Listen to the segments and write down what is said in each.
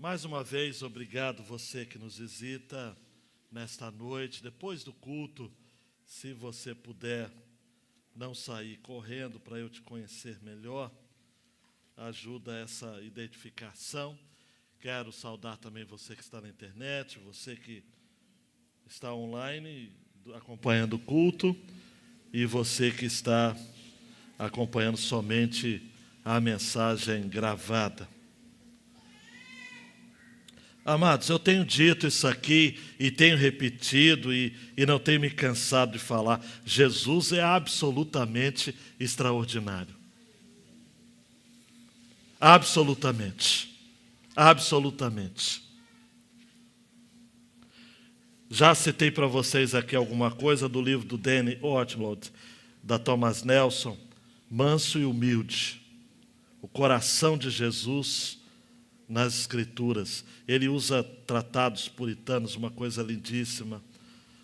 Mais uma vez, obrigado você que nos visita nesta noite. Depois do culto, se você puder não sair correndo para eu te conhecer melhor, ajuda essa identificação. Quero saudar também você que está na internet, você que está online acompanhando o culto e você que está acompanhando somente a mensagem gravada. Amados, eu tenho dito isso aqui e tenho repetido e não tenho me cansado de falar. Jesus é absolutamente extraordinário. Absolutamente. Absolutamente. Já citei para vocês aqui alguma coisa do livro do Danny Ortlold, da Thomas Nelson, Manso e Humilde. O coração de Jesus nas Escrituras. Ele usa tratados puritanos, uma coisa lindíssima,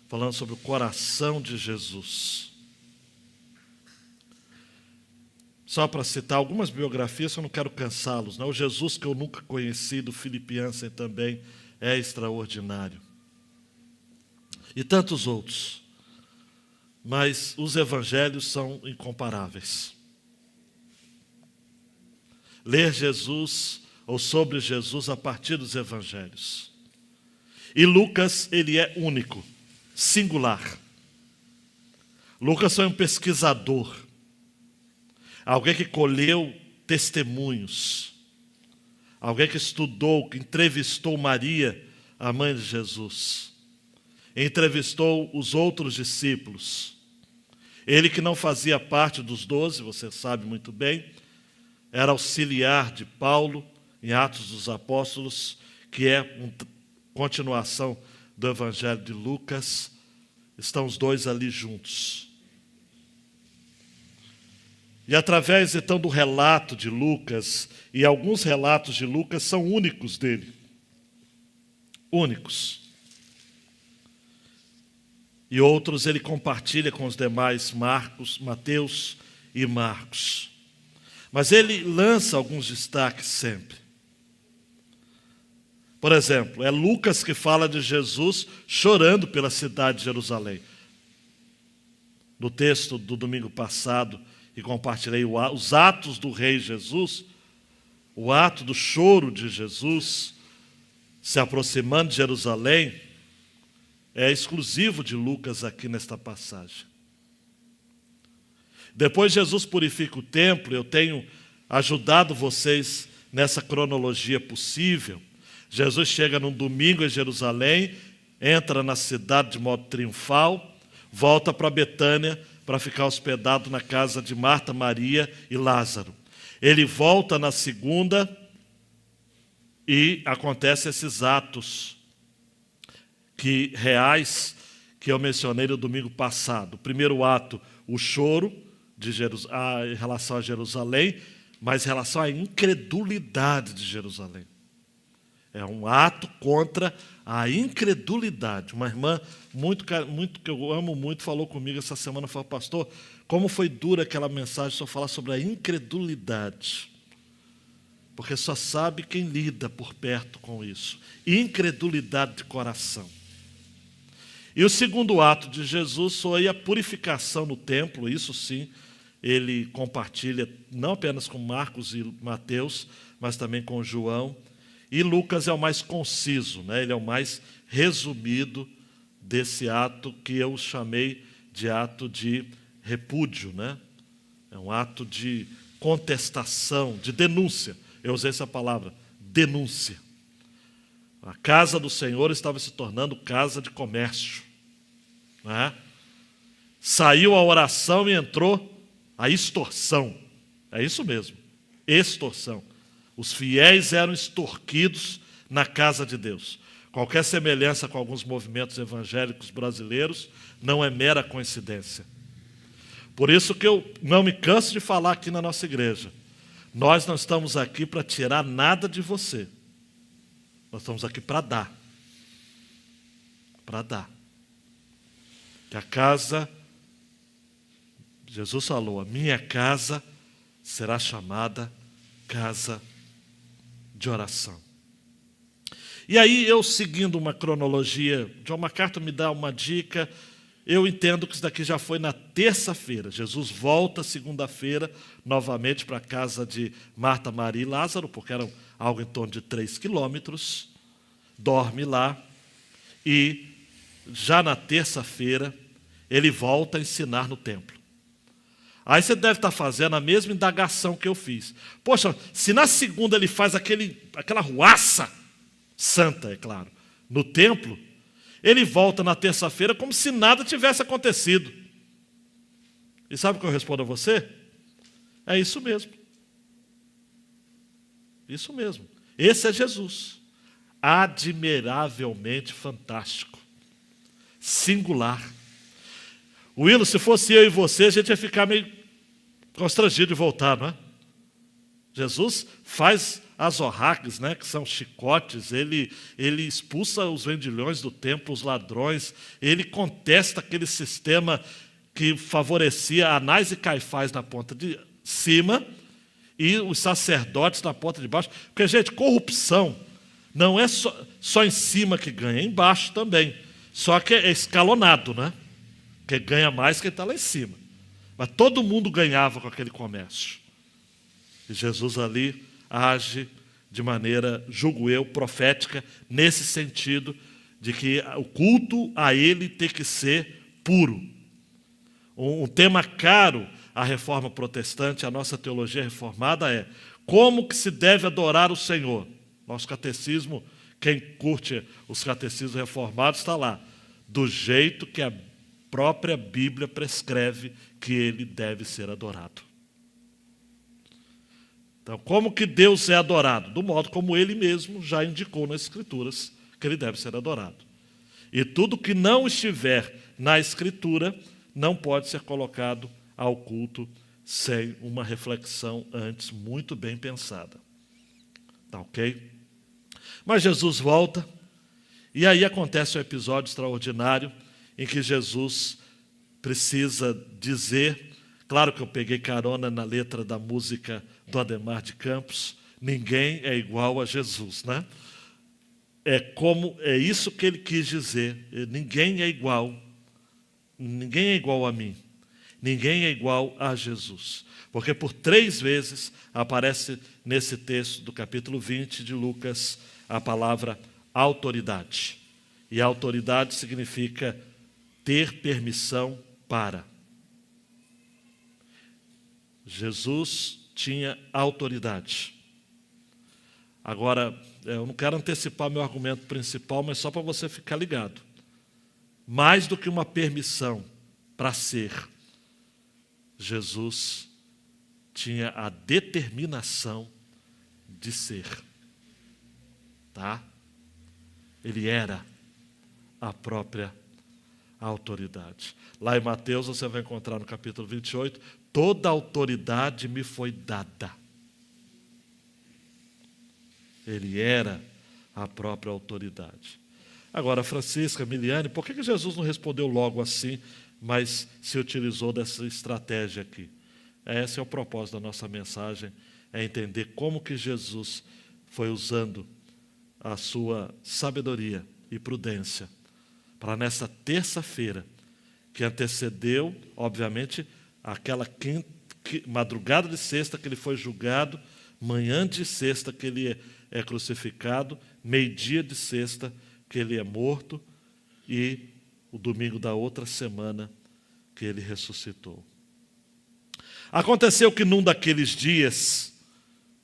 falando sobre o coração de Jesus. Só para citar algumas biografias, eu não quero cansá-los, não. O Jesus que eu nunca conheci, do Philip Yancey também, é extraordinário. E tantos outros. Mas os evangelhos são incomparáveis. Ler Jesus ou sobre Jesus a partir dos evangelhos. E Lucas, ele é único, singular. Lucas foi um pesquisador, alguém que colheu testemunhos, alguém que estudou, que entrevistou Maria, a mãe de Jesus, entrevistou os outros discípulos. Ele que não fazia parte dos 12, você sabe muito bem, era auxiliar de Paulo, em Atos dos Apóstolos, que é uma continuação do Evangelho de Lucas. Estão os dois ali juntos. E através, então, do relato de Lucas, e alguns relatos de Lucas são únicos dele. Únicos. E outros ele compartilha com os demais, Marcos, Mateus e Marcos. Mas ele lança alguns destaques sempre. Por exemplo, é Lucas que fala de Jesus chorando pela cidade de Jerusalém. No texto do domingo passado, que compartilhei os atos do rei Jesus, o ato do choro de Jesus, se aproximando de Jerusalém, é exclusivo de Lucas aqui nesta passagem. Depois Jesus purifica o templo, eu tenho ajudado vocês nessa cronologia possível. Jesus chega num domingo em Jerusalém, entra na cidade de modo triunfal, volta para Betânia para ficar hospedado na casa de Marta, Maria e Lázaro. Ele volta na segunda e acontecem esses atos reais que eu mencionei no domingo passado. O primeiro ato, o choro em relação a Jerusalém, mas em relação à incredulidade de Jerusalém. É um ato contra a incredulidade. Uma irmã muito que eu amo muito falou comigo essa semana, falou: pastor, como foi dura aquela mensagem só falar sobre a incredulidade. Porque só sabe quem lida por perto com isso. Incredulidade de coração. E o segundo ato de Jesus foi a purificação no templo, isso sim, ele compartilha não apenas com Marcos e Mateus, mas também com João. E Lucas é o mais conciso, né? Ele é o mais resumido desse ato que eu chamei de ato de repúdio, né? É um ato de contestação, de denúncia. Eu usei essa palavra, denúncia. A casa do Senhor estava se tornando casa de comércio, né? Saiu a oração e entrou a extorsão. É isso mesmo, extorsão. Os fiéis eram extorquidos na casa de Deus. Qualquer semelhança com alguns movimentos evangélicos brasileiros não é mera coincidência. Por isso que eu não me canso de falar aqui na nossa igreja. Nós não estamos aqui para tirar nada de você. Nós estamos aqui para dar. Para dar. Que a casa, Jesus falou, a minha casa será chamada casa de oração. E aí, eu seguindo uma cronologia, John MacArthur me dá uma dica, eu entendo que isso daqui já foi na terça-feira. Jesus volta segunda-feira, novamente para a casa de Marta, Maria e Lázaro, porque eram algo em torno de 3 quilômetros, dorme lá, e já na terça-feira, ele volta a ensinar no templo. Aí você deve estar fazendo a mesma indagação que eu fiz. Poxa, se na segunda ele faz aquela ruaça santa, é claro, no templo, ele volta na terça-feira como se nada tivesse acontecido. E sabe o que eu respondo a você? É isso mesmo. Isso mesmo. Esse é Jesus. Admiravelmente fantástico. Singular. Willo, se fosse eu e você, a gente ia ficar meio constrangido de voltar, não é? Jesus faz as orraques, né, que são chicotes, ele expulsa os vendilhões do templo, os ladrões, ele contesta aquele sistema que favorecia Anás e Caifás na ponta de cima e os sacerdotes na ponta de baixo. Porque, gente, corrupção não é só em cima que ganha, é embaixo também. Só que é escalonado, né? Quem ganha mais quem está lá em cima. Mas todo mundo ganhava com aquele comércio. E Jesus ali age de maneira, julgo eu, profética, nesse sentido de que o culto a ele tem que ser puro. Um tema caro à reforma protestante, à nossa teologia reformada é como que se deve adorar o Senhor. Nosso catecismo, quem curte os catecismos reformados está lá. Do jeito que a própria Bíblia prescreve que ele deve ser adorado. Então, como que Deus é adorado? Do modo como ele mesmo já indicou nas Escrituras que ele deve ser adorado. E tudo que não estiver na Escritura não pode ser colocado ao culto sem uma reflexão antes muito bem pensada. Tá ok? Mas Jesus volta, e aí acontece um episódio extraordinário em que Jesus precisa dizer, claro que eu peguei carona na letra da música do Ademar de Campos, ninguém é igual a Jesus, né? É isso que ele quis dizer, ninguém é igual a mim, ninguém é igual a Jesus. Porque por 3 vezes aparece nesse texto do capítulo 20 de Lucas a palavra autoridade. E autoridade significa ter permissão para. Jesus tinha autoridade. Agora, eu não quero antecipar meu argumento principal, mas só para você ficar ligado. Mais do que uma permissão para ser, Jesus tinha a determinação de ser. Tá? Ele era a própria autoridade. Lá em Mateus você vai encontrar no capítulo 28, toda autoridade me foi dada. Ele era a própria autoridade. Agora, Francisca, Miliane, por que Jesus não respondeu logo assim, mas se utilizou dessa estratégia aqui? Esse é o propósito da nossa mensagem, é entender como que Jesus foi usando a sua sabedoria e prudência para nessa terça-feira, que antecedeu, obviamente, aquela madrugada de sexta que ele foi julgado, manhã de sexta que ele é crucificado, meio-dia de sexta que ele é morto e o domingo da outra semana que ele ressuscitou. Aconteceu que num daqueles dias,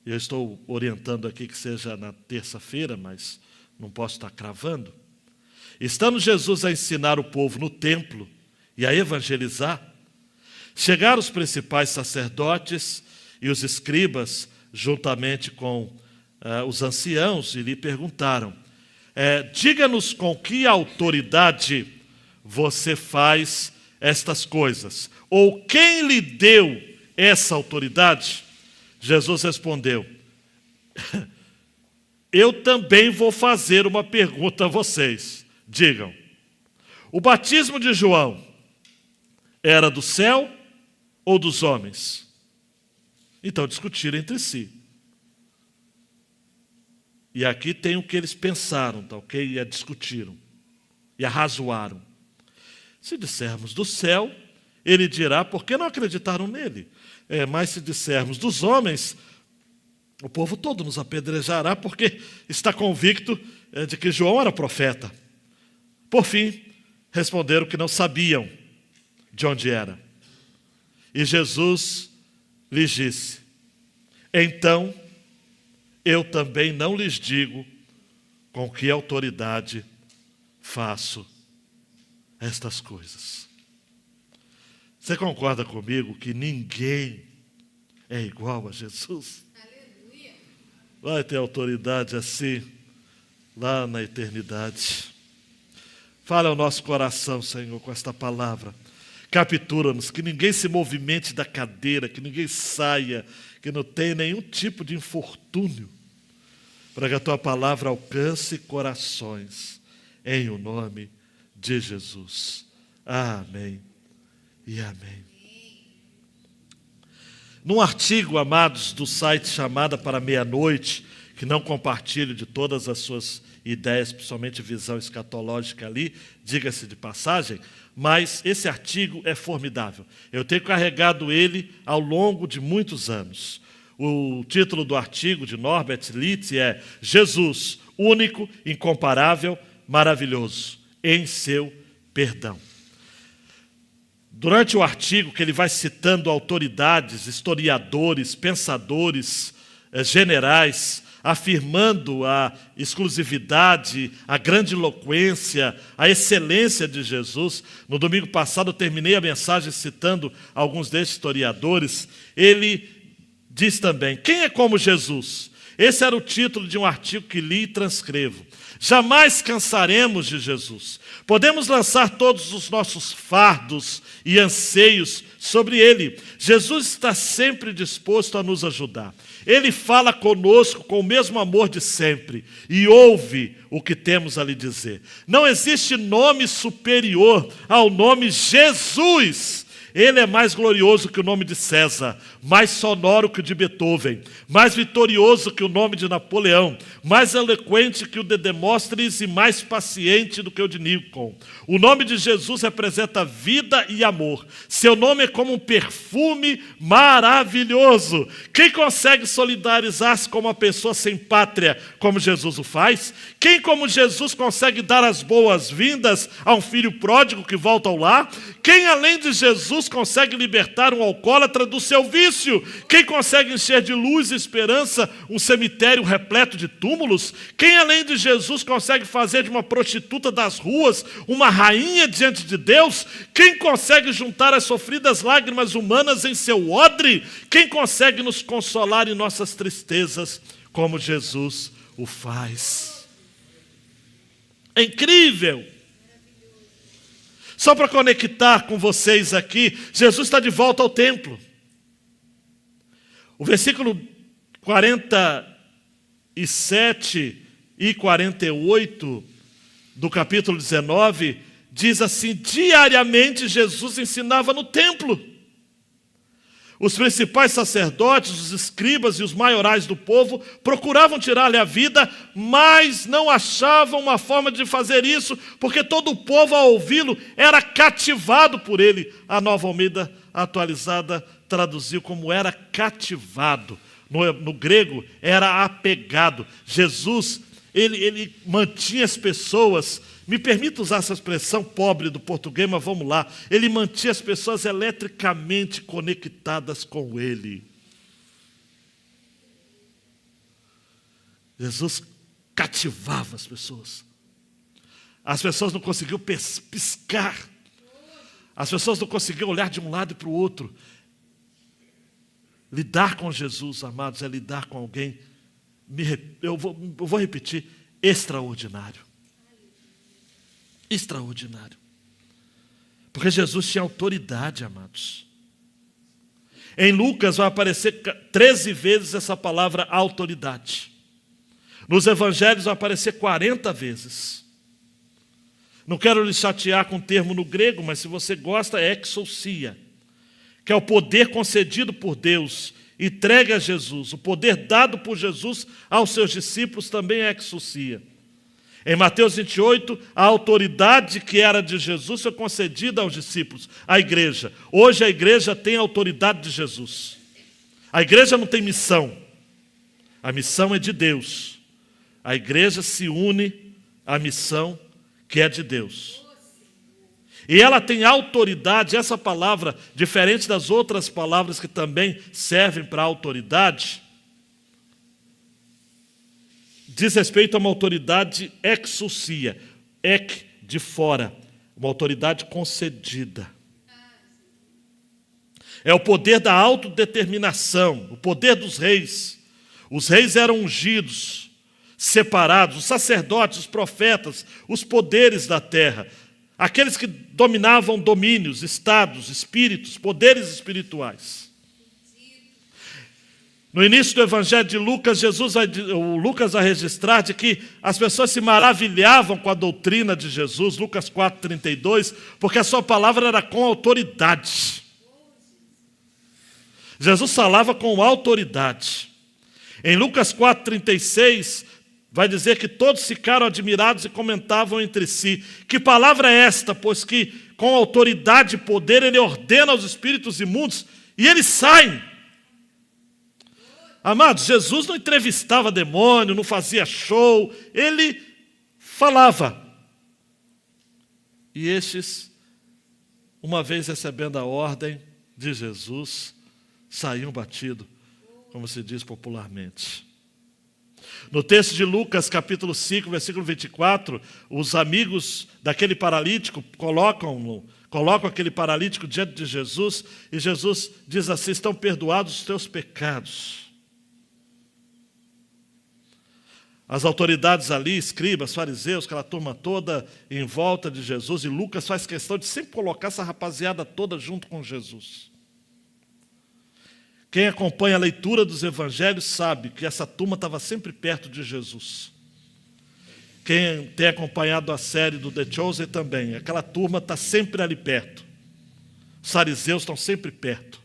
eu estou orientando aqui que seja na terça-feira, mas não posso estar cravando, estando Jesus a ensinar o povo no templo e a evangelizar, chegaram os principais sacerdotes e os escribas, juntamente com os anciãos, e lhe perguntaram, diga-nos com que autoridade você faz estas coisas, ou quem lhe deu essa autoridade? Jesus respondeu, eu também vou fazer uma pergunta a vocês. Digam, o batismo de João era do céu ou dos homens? Então discutiram entre si. E aqui tem o que eles pensaram, tá ok? E discutiram, e arrazoaram. Se dissermos do céu, ele dirá, por que não acreditaram nele? Mas se dissermos dos homens, o povo todo nos apedrejará, porque está convicto de que João era profeta. Por fim, responderam que não sabiam de onde era. E Jesus lhes disse, então eu também não lhes digo com que autoridade faço estas coisas. Você concorda comigo que ninguém é igual a Jesus? Aleluia. Vai ter autoridade assim lá na eternidade. Fala ao nosso coração, Senhor, com esta palavra. Captura-nos, que ninguém se movimente da cadeira, que ninguém saia, que não tenha nenhum tipo de infortúnio, para que a tua palavra alcance corações, em o nome de Jesus. Amém e amém. Num artigo, amados, do site Chamada para Meia-Noite, que não compartilho de todas as suas ideias, principalmente visão escatológica ali, diga-se de passagem, mas esse artigo é formidável. Eu tenho carregado ele ao longo de muitos anos. O título do artigo de Norbert Litt é Jesus, único, incomparável, maravilhoso, em seu perdão. Durante o artigo, que ele vai citando autoridades, historiadores, pensadores, generais, afirmando a exclusividade, a grandiloquência, a excelência de Jesus. No domingo passado eu terminei a mensagem citando alguns desses historiadores. Ele diz também, quem é como Jesus? Esse era o título de um artigo que li e transcrevo. Jamais cansaremos de Jesus. Podemos lançar todos os nossos fardos e anseios sobre Ele. Jesus está sempre disposto a nos ajudar. Ele fala conosco com o mesmo amor de sempre e ouve o que temos a lhe dizer. Não existe nome superior ao nome Jesus. Ele é mais glorioso que o nome de César, mais sonoro que o de Beethoven, mais vitorioso que o nome de Napoleão, mais eloquente que o de Demóstenes e mais paciente do que o de Newton. O nome de Jesus representa vida e amor. Seu nome é como um perfume maravilhoso. Quem consegue solidarizar-se com uma pessoa sem pátria, como Jesus o faz? Quem, como Jesus, consegue dar as boas-vindas a um filho pródigo que volta ao lar? Quem, além de Jesus, consegue libertar um alcoólatra do seu vício? Quem consegue encher de luz e esperança um cemitério repleto de túmulos? Quem, além de Jesus, consegue fazer de uma prostituta das ruas uma rainha diante de Deus? Quem consegue juntar as sofridas lágrimas humanas em seu odre? Quem consegue nos consolar em nossas tristezas como Jesus o faz? É incrível! Só para conectar com vocês aqui, Jesus está de volta ao templo. O versículo 47 e 48 do capítulo 19 diz assim, diariamente Jesus ensinava no templo. Os principais sacerdotes, os escribas e os maiorais do povo procuravam tirar-lhe a vida, mas não achavam uma forma de fazer isso, porque todo o povo, ao ouvi-lo, era cativado por ele. A Nova Almeida atualizada traduziu como era cativado. No grego, era apegado. Jesus, ele mantinha as pessoas, me permita usar essa expressão pobre do português, mas vamos lá. Ele mantinha as pessoas eletricamente conectadas com ele. Jesus cativava as pessoas. As pessoas não conseguiam piscar. As pessoas não conseguiam olhar de um lado para o outro. Lidar com Jesus, amados, é lidar com alguém, eu vou repetir, extraordinário. Extraordinário. Porque Jesus tinha autoridade, amados. Em Lucas vai aparecer 13 vezes essa palavra autoridade. Nos evangelhos vai aparecer 40 vezes. Não quero lhe chatear com o termo no grego, mas se você gosta, é exousia, que é o poder concedido por Deus entregue a Jesus. O poder dado por Jesus aos seus discípulos também é exousia. Em Mateus 28, a autoridade que era de Jesus foi concedida aos discípulos, à igreja. Hoje a igreja tem a autoridade de Jesus. A igreja não tem missão. A missão é de Deus. A igreja se une à missão que é de Deus. E ela tem autoridade, essa palavra, diferente das outras palavras que também servem para autoridade, diz respeito a uma autoridade exousia, de fora, uma autoridade concedida. É o poder da autodeterminação, o poder dos reis. Os reis eram ungidos, separados, os sacerdotes, os profetas, os poderes da terra, aqueles que dominavam domínios, estados, espíritos, poderes espirituais. No início do Evangelho de Lucas, Lucas vai registrar de que as pessoas se maravilhavam com a doutrina de Jesus, Lucas 4,32, porque a sua palavra era com autoridade. Jesus falava com autoridade. Em Lucas 4,36, vai dizer que todos ficaram admirados e comentavam entre si: que palavra é esta? Pois que com autoridade e poder ele ordena aos espíritos imundos e eles saem. Amados, Jesus não entrevistava demônio, não fazia show, ele falava. E estes, uma vez recebendo a ordem de Jesus, saíam batidos, como se diz popularmente. No texto de Lucas, capítulo 5, versículo 24, os amigos daquele paralítico colocam aquele paralítico diante de Jesus, e Jesus diz assim: estão perdoados os teus pecados. As autoridades ali, escribas, fariseus, aquela turma toda em volta de Jesus, e Lucas faz questão de sempre colocar essa rapaziada toda junto com Jesus. Quem acompanha a leitura dos evangelhos sabe que essa turma estava sempre perto de Jesus. Quem tem acompanhado a série do The Chosen também, aquela turma está sempre ali perto. Os fariseus estão sempre perto.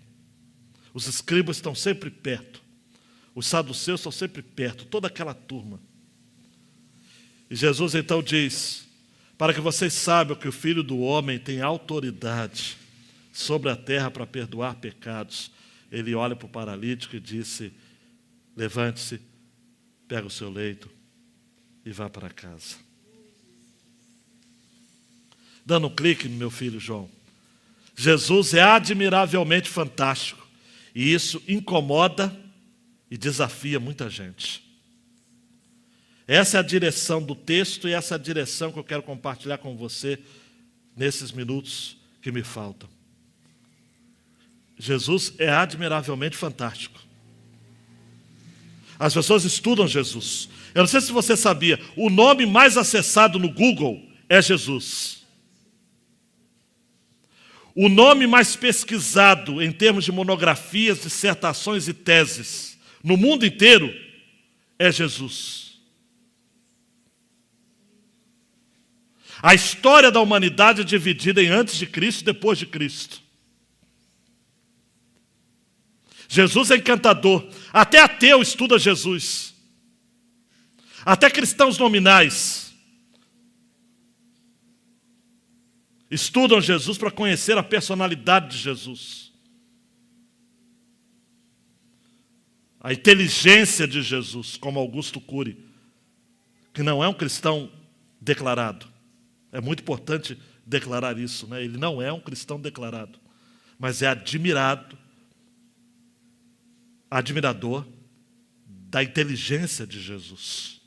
Os escribas estão sempre perto. Os saduceus estão sempre perto. Toda aquela turma. E Jesus então diz: para que vocês saibam que o Filho do Homem tem autoridade sobre a terra para perdoar pecados. Ele olha para o paralítico e disse: levante-se, pega o seu leito e vá para casa. Dando um clique no meu filho João. Jesus é admiravelmente fantástico. E isso incomoda e desafia muita gente. Essa é a direção do texto e essa é a direção que eu quero compartilhar com você nesses minutos que me faltam. Jesus é admiravelmente fantástico. As pessoas estudam Jesus. Eu não sei se você sabia, o nome mais acessado no Google é Jesus. O nome mais pesquisado em termos de monografias, dissertações e teses no mundo inteiro é Jesus. A história da humanidade é dividida em antes de Cristo e depois de Cristo. Jesus é encantador. Até ateu estuda Jesus. Até cristãos nominais estudam Jesus para conhecer a personalidade de Jesus. A inteligência de Jesus, como Augusto Cury, que não é um cristão declarado. É muito importante declarar isso, né? Ele não é um cristão declarado, mas é admirador da inteligência de Jesus.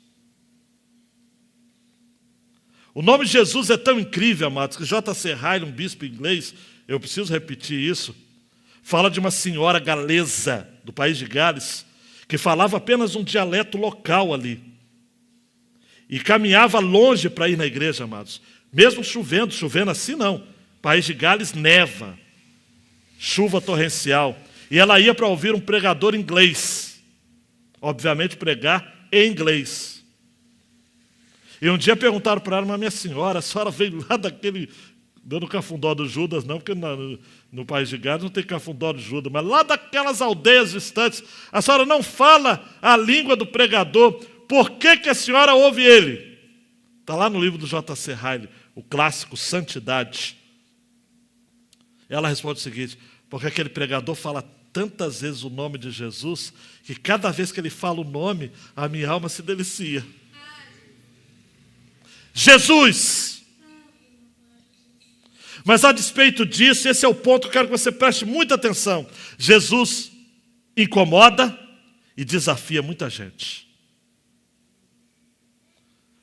O nome de Jesus é tão incrível, amados, que J.C. Ryle, um bispo inglês, eu preciso repetir isso, fala de uma senhora galesa do país de Gales, que falava apenas um dialeto local ali. E caminhava longe para ir na igreja, amados. Mesmo chovendo assim não. País de Gales neva, chuva torrencial. E ela ia para ouvir um pregador inglês. Obviamente pregar em inglês. E um dia perguntaram para ela: mas minha senhora, a senhora veio lá Deu no cafundó do Judas, não, porque no país de Gades não tem cafundó do Judas, mas lá daquelas aldeias distantes, a senhora não fala a língua do pregador, por que a senhora ouve ele? Está lá no livro do J.C. Ryle, o clássico Santidade. Ela responde o seguinte: porque aquele pregador fala tantas vezes o nome de Jesus, que cada vez que ele fala o nome, a minha alma se delicia. Jesus! Mas a despeito disso, esse é o ponto que eu quero que você preste muita atenção. Jesus incomoda e desafia muita gente.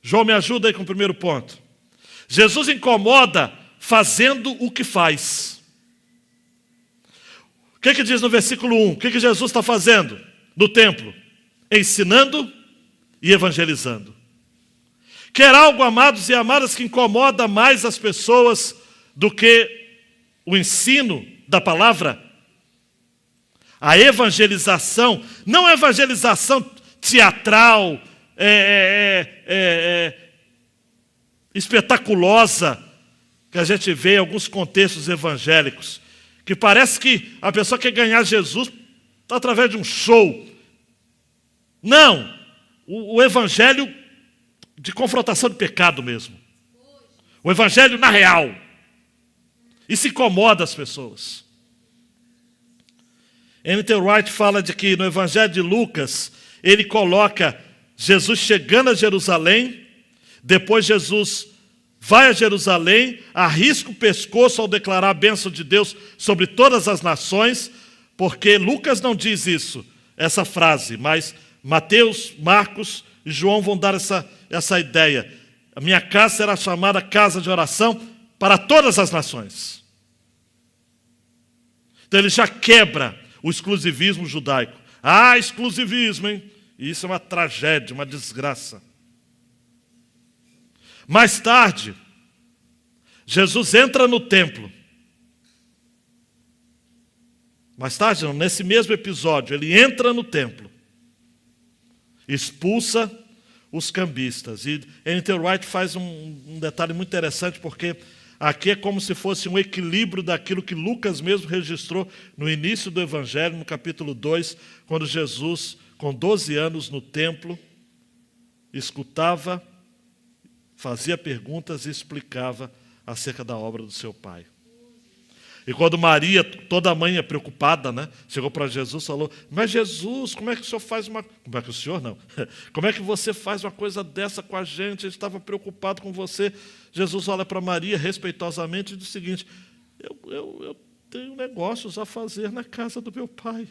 João, me ajuda aí com o primeiro ponto. Jesus incomoda fazendo o que faz. O que diz no versículo 1? O que Jesus está fazendo no templo? Ensinando e evangelizando. Quer algo, amados e amadas, que incomoda mais as pessoas do que o ensino da palavra? A evangelização, não a evangelização teatral, espetaculosa, que a gente vê em alguns contextos evangélicos, que parece que a pessoa quer ganhar Jesus através de um show. Não, o evangelho de confrontação de pecado mesmo. O evangelho na real. Isso incomoda as pessoas. N.T. Wright fala de que no evangelho de Lucas, ele coloca Jesus chegando a Jerusalém, depois Jesus vai a Jerusalém, arrisca o pescoço ao declarar a bênção de Deus sobre todas as nações, porque Lucas não diz isso, essa frase, mas Mateus, Marcos e João vão dar essa ideia. A minha casa será chamada casa de oração para todas as nações. Então ele já quebra o exclusivismo judaico. Ah, exclusivismo, hein? Isso é uma tragédia, uma desgraça. Mais tarde, Jesus entra no templo. Mais tarde, não, nesse mesmo episódio, ele entra no templo. Expulsa os cambistas. E N.T. Wright faz um detalhe muito interessante, porque aqui é como se fosse um equilíbrio daquilo que Lucas mesmo registrou no início do Evangelho, no capítulo 2, quando Jesus, com 12 anos no templo, escutava, fazia perguntas e explicava acerca da obra do seu pai. E quando Maria, toda mãe preocupada, né, chegou para Jesus e falou: mas Jesus, como é que o senhor faz uma... Como é que o senhor não? Como é que você faz uma coisa dessa com a gente? A gente estava preocupado com você. Jesus olha para Maria respeitosamente e diz o seguinte: eu tenho negócios a fazer na casa do meu pai.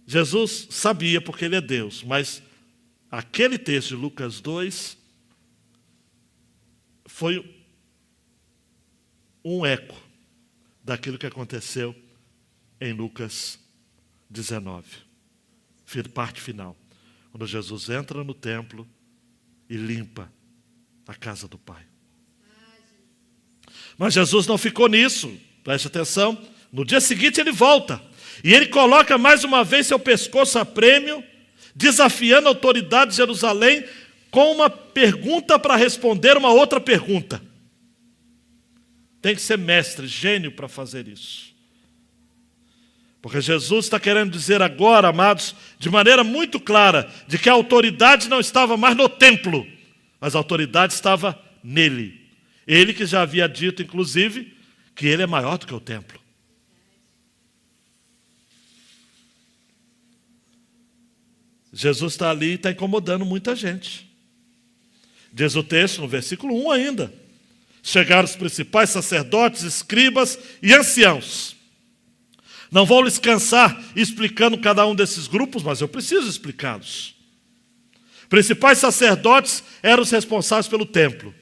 Jesus sabia, porque ele é Deus, mas aquele texto de Lucas 2 foi um eco daquilo que aconteceu em Lucas 19, parte final, quando Jesus entra no templo e limpa a casa do Pai. Mas Jesus não ficou nisso, preste atenção. No dia seguinte ele volta, e ele coloca mais uma vez seu pescoço a prêmio, desafiando a autoridade de Jerusalém com uma pergunta para responder uma outra pergunta. Tem que ser mestre, gênio para fazer isso. Porque Jesus está querendo dizer agora, amados, de maneira muito clara, de que a autoridade não estava mais no templo, mas a autoridade estava nele. Ele que já havia dito, inclusive, que ele é maior do que o templo. Jesus está ali e está incomodando muita gente. Diz o texto, no versículo 1 ainda: chegaram os principais sacerdotes, escribas e anciãos. Não vou lhes cansar explicando cada um desses grupos, mas eu preciso explicá-los. Principais sacerdotes eram os responsáveis pelo templo.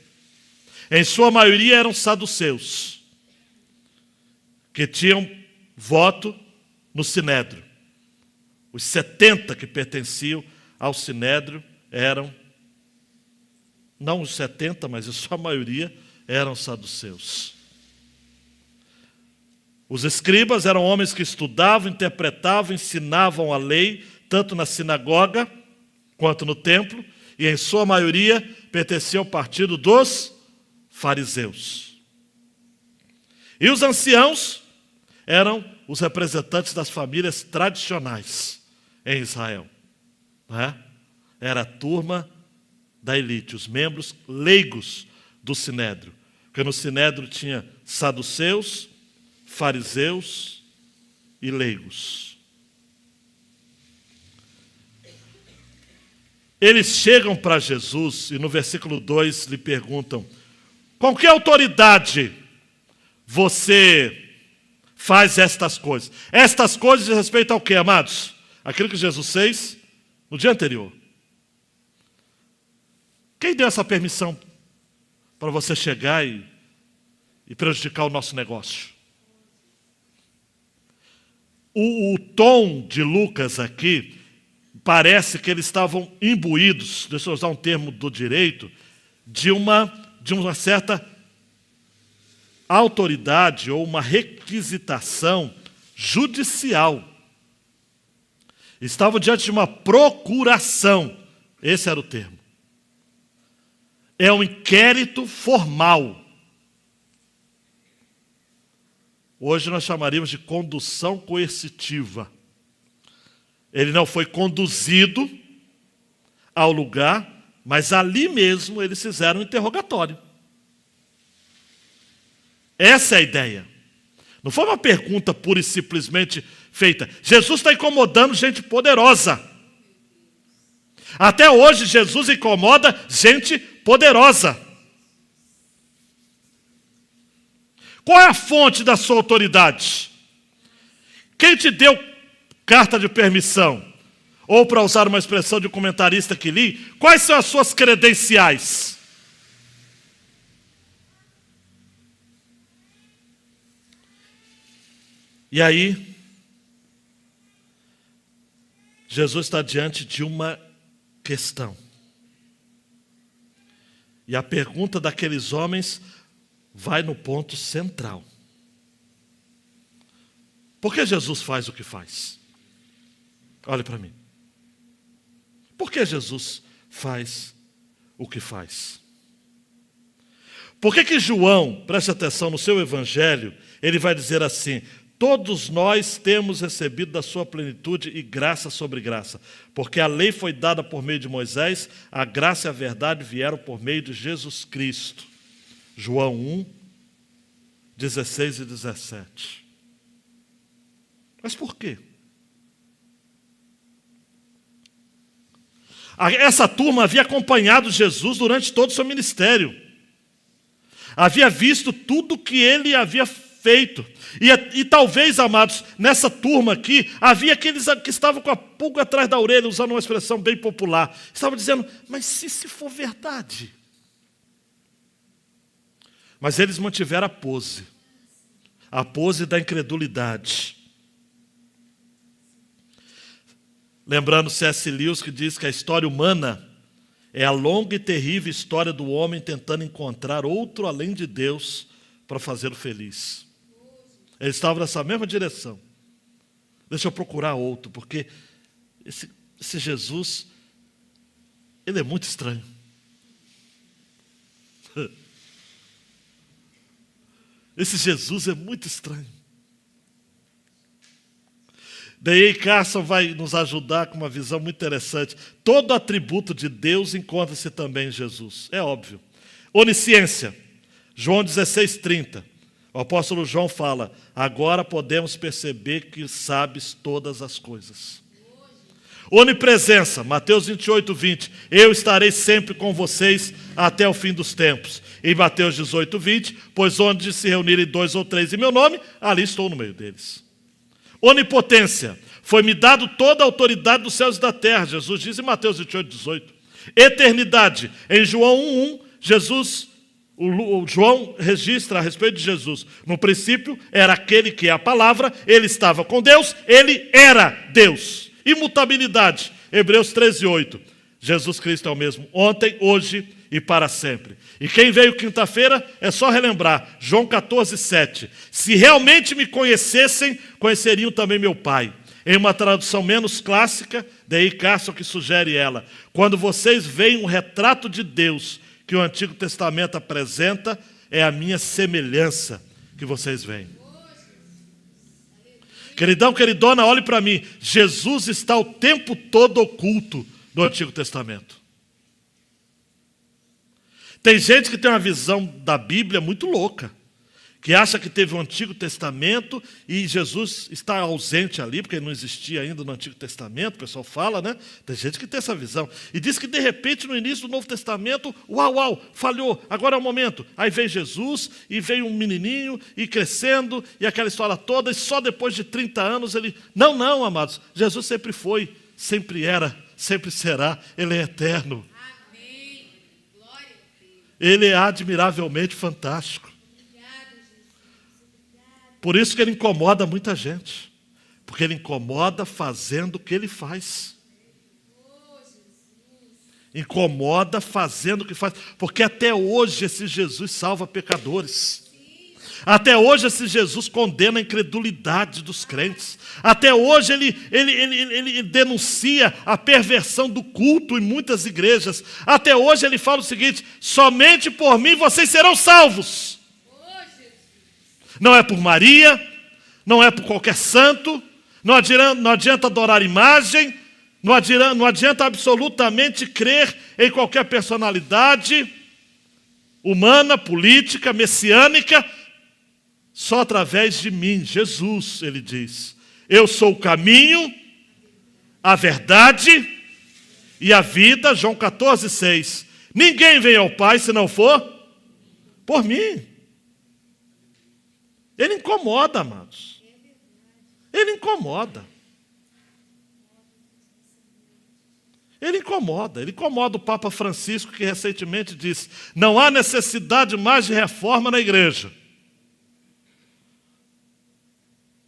Em sua maioria eram saduceus, que tinham voto no sinédrio. Os 70 que pertenciam ao sinédrio eram, não os 70, mas em sua maioria, eram saduceus. Os escribas eram homens que estudavam, interpretavam, ensinavam a lei, tanto na sinagoga quanto no templo, e em sua maioria pertenciam ao partido dos fariseus. E os anciãos eram os representantes das famílias tradicionais em Israel. Não é? Era a turma da elite, os membros leigos do Sinédrio. Porque no Sinédrio tinha saduceus, fariseus e leigos. Eles chegam para Jesus e no versículo 2 lhe perguntam: com que autoridade você faz estas coisas? Estas coisas diz respeito ao quê, amados? Aquilo que Jesus fez no dia anterior. Quem deu essa permissão para você chegar e prejudicar o nosso negócio? O tom de Lucas aqui parece que eles estavam imbuídos, deixa eu usar um termo do direito, de uma certa autoridade ou uma requisitação judicial. Estavam diante de uma procuração, esse era o termo. É um inquérito formal. Hoje nós chamaríamos de condução coercitiva. Ele não foi conduzido ao lugar, mas ali mesmo eles fizeram um interrogatório. Essa é a ideia. Não foi uma pergunta pura e simplesmente feita. Jesus está incomodando gente poderosa. Até hoje Jesus incomoda gente poderosa. Qual é a fonte da sua autoridade? Quem te deu carta de permissão? Ou, para usar uma expressão de um comentarista que li, quais são as suas credenciais? E aí, Jesus está diante de uma questão. E a pergunta daqueles homens vai no ponto central. Por que Jesus faz o que faz? Olhe para mim. Por que Jesus faz o que faz? Por que João, preste atenção no seu evangelho, ele vai dizer assim: todos nós temos recebido da sua plenitude e graça sobre graça, porque a lei foi dada por meio de Moisés, a graça e a verdade vieram por meio de Jesus Cristo. João 1, 16 e 17. Mas por quê? Essa turma havia acompanhado Jesus durante todo o seu ministério. Havia visto tudo que ele havia feito. E talvez, amados, nessa turma aqui, havia aqueles que estavam com a pulga atrás da orelha, usando uma expressão bem popular. Estavam dizendo: mas se for verdade? Mas eles mantiveram a pose da incredulidade. Lembrando C.S. Lewis, que diz que a história humana é a longa e terrível história do homem tentando encontrar outro além de Deus para fazê-lo feliz. Eles estavam nessa mesma direção. Deixa eu procurar outro, porque esse Jesus, ele é muito estranho. Esse Jesus é muito estranho. D.A. Carson vai nos ajudar com uma visão muito interessante. Todo atributo de Deus encontra-se também em Jesus. É óbvio. Onisciência. João 16:30. O apóstolo João fala: agora podemos perceber que sabes todas as coisas. Onipresença. Mateus 28:20. Eu estarei sempre com vocês até o fim dos tempos. Em Mateus 18:20. Pois onde se reunirem 2 ou 3 em meu nome, ali estou no meio deles. Onipotência. Foi-me dado toda a autoridade dos céus e da terra. Jesus diz em Mateus 28:18. Eternidade. Em João 1:1, João registra a respeito de Jesus. No princípio era aquele que é a palavra, ele estava com Deus, ele era Deus. Imutabilidade. Hebreus 13:8. Jesus Cristo é o mesmo ontem, hoje e para sempre. E quem veio quinta-feira, é só relembrar, João 14:7. Se realmente me conhecessem, conheceriam também meu Pai. Em uma tradução menos clássica, D.I. Carson que sugere ela: quando vocês veem um retrato de Deus que o Antigo Testamento apresenta, é a minha semelhança que vocês veem. Queridão, queridona, olhe para mim. Jesus está o tempo todo oculto no Antigo Testamento. Tem gente que tem uma visão da Bíblia muito louca, que acha que teve o Antigo Testamento e Jesus está ausente ali, porque ele não existia ainda no Antigo Testamento, o pessoal fala, né? Tem gente que tem essa visão. E diz que, de repente, no início do Novo Testamento, falhou, agora é o momento. Aí veio Jesus, e veio um menininho, e crescendo, e aquela história toda, e só depois de 30 anos ele... Não, amados, Jesus sempre foi, sempre era, sempre será, ele é eterno. Amém. Glória a Deus. Ele é admiravelmente fantástico. Por isso que ele incomoda muita gente. Porque ele incomoda fazendo o que ele faz. Incomoda fazendo o que faz. Porque até hoje esse Jesus salva pecadores. Até hoje esse Jesus condena a incredulidade dos crentes. Até hoje ele denuncia a perversão do culto em muitas igrejas. Até hoje ele fala o seguinte: somente por mim vocês serão salvos. Não é por Maria, não é por qualquer santo, não adianta adorar imagem, não adianta absolutamente crer em qualquer personalidade humana, política, messiânica, só através de mim, Jesus, ele diz. Eu sou o caminho, a verdade e a vida, João 14,6. Ninguém vem ao Pai se não for por mim. Ele incomoda, amados. Ele incomoda. Ele incomoda o Papa Francisco, que recentemente disse: não há necessidade mais de reforma na igreja.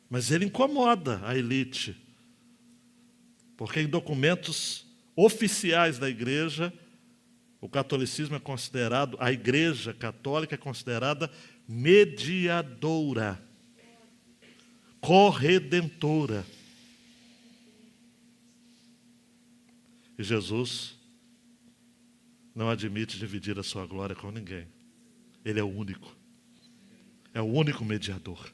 Mas ele incomoda a elite. Porque em documentos oficiais da igreja, o catolicismo é considerado, a igreja católica é considerada mediadora, corredentora. E Jesus não admite dividir a sua glória com ninguém. Ele é o único. É o único mediador.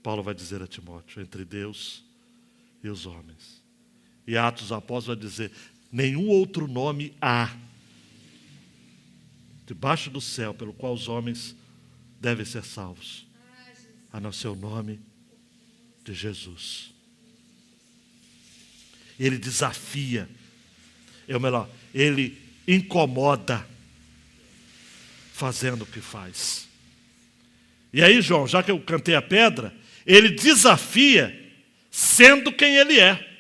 Paulo vai dizer a Timóteo, entre Deus e os homens. E Atos dos Apóstolos vai dizer, nenhum outro nome há debaixo do céu pelo qual os homens devem ser salvos, a não ser o nome de Jesus. Ele desafia, ele incomoda fazendo o que faz. E aí, João, já que eu cantei a pedra, ele desafia sendo quem ele é.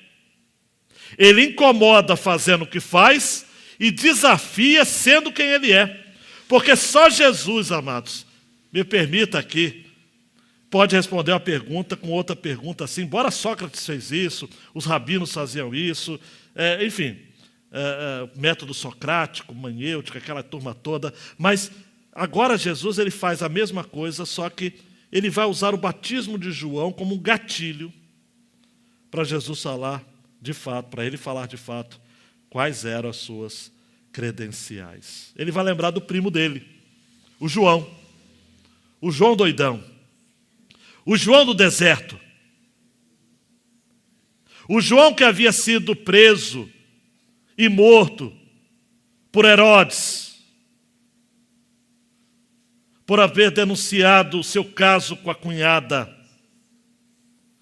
Ele incomoda fazendo o que faz e desafia sendo quem ele é. Porque só Jesus, amados, me permita aqui, pode responder uma pergunta com outra pergunta assim, embora Sócrates fez isso, os rabinos faziam isso, método socrático, manhêutico, aquela turma toda, mas agora Jesus ele faz a mesma coisa, só que ele vai usar o batismo de João como um gatilho para Jesus falar de fato, para ele falar de fato quais eram as suas credenciais. Ele vai lembrar do primo dele, o João doidão, o João do deserto, o João que havia sido preso e morto por Herodes, por haver denunciado o seu caso com a cunhada,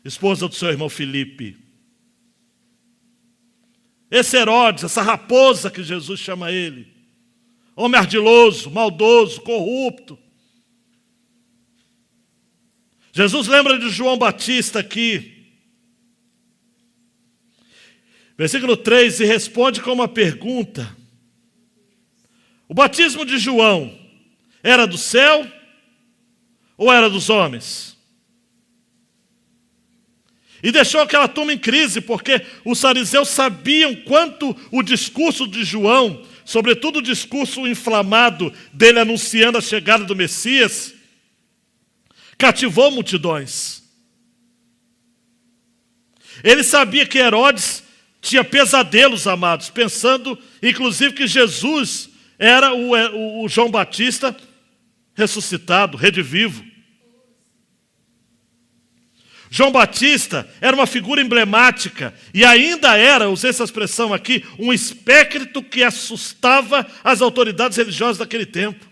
esposa do seu irmão Filipe. Esse Herodes, essa raposa que Jesus chama ele, homem ardiloso, maldoso, corrupto. Jesus lembra de João Batista aqui. Versículo 3, e responde com uma pergunta. O batismo de João era do céu ou era dos homens? E deixou aquela turma em crise, porque os fariseus sabiam quanto o discurso de João, sobretudo o discurso inflamado dele anunciando a chegada do Messias, cativou multidões. Ele sabia que Herodes tinha pesadelos, amados, pensando, inclusive, que Jesus era o João Batista ressuscitado, redivivo. João Batista era uma figura emblemática e ainda era, usei essa expressão aqui, um espectro que assustava as autoridades religiosas daquele tempo.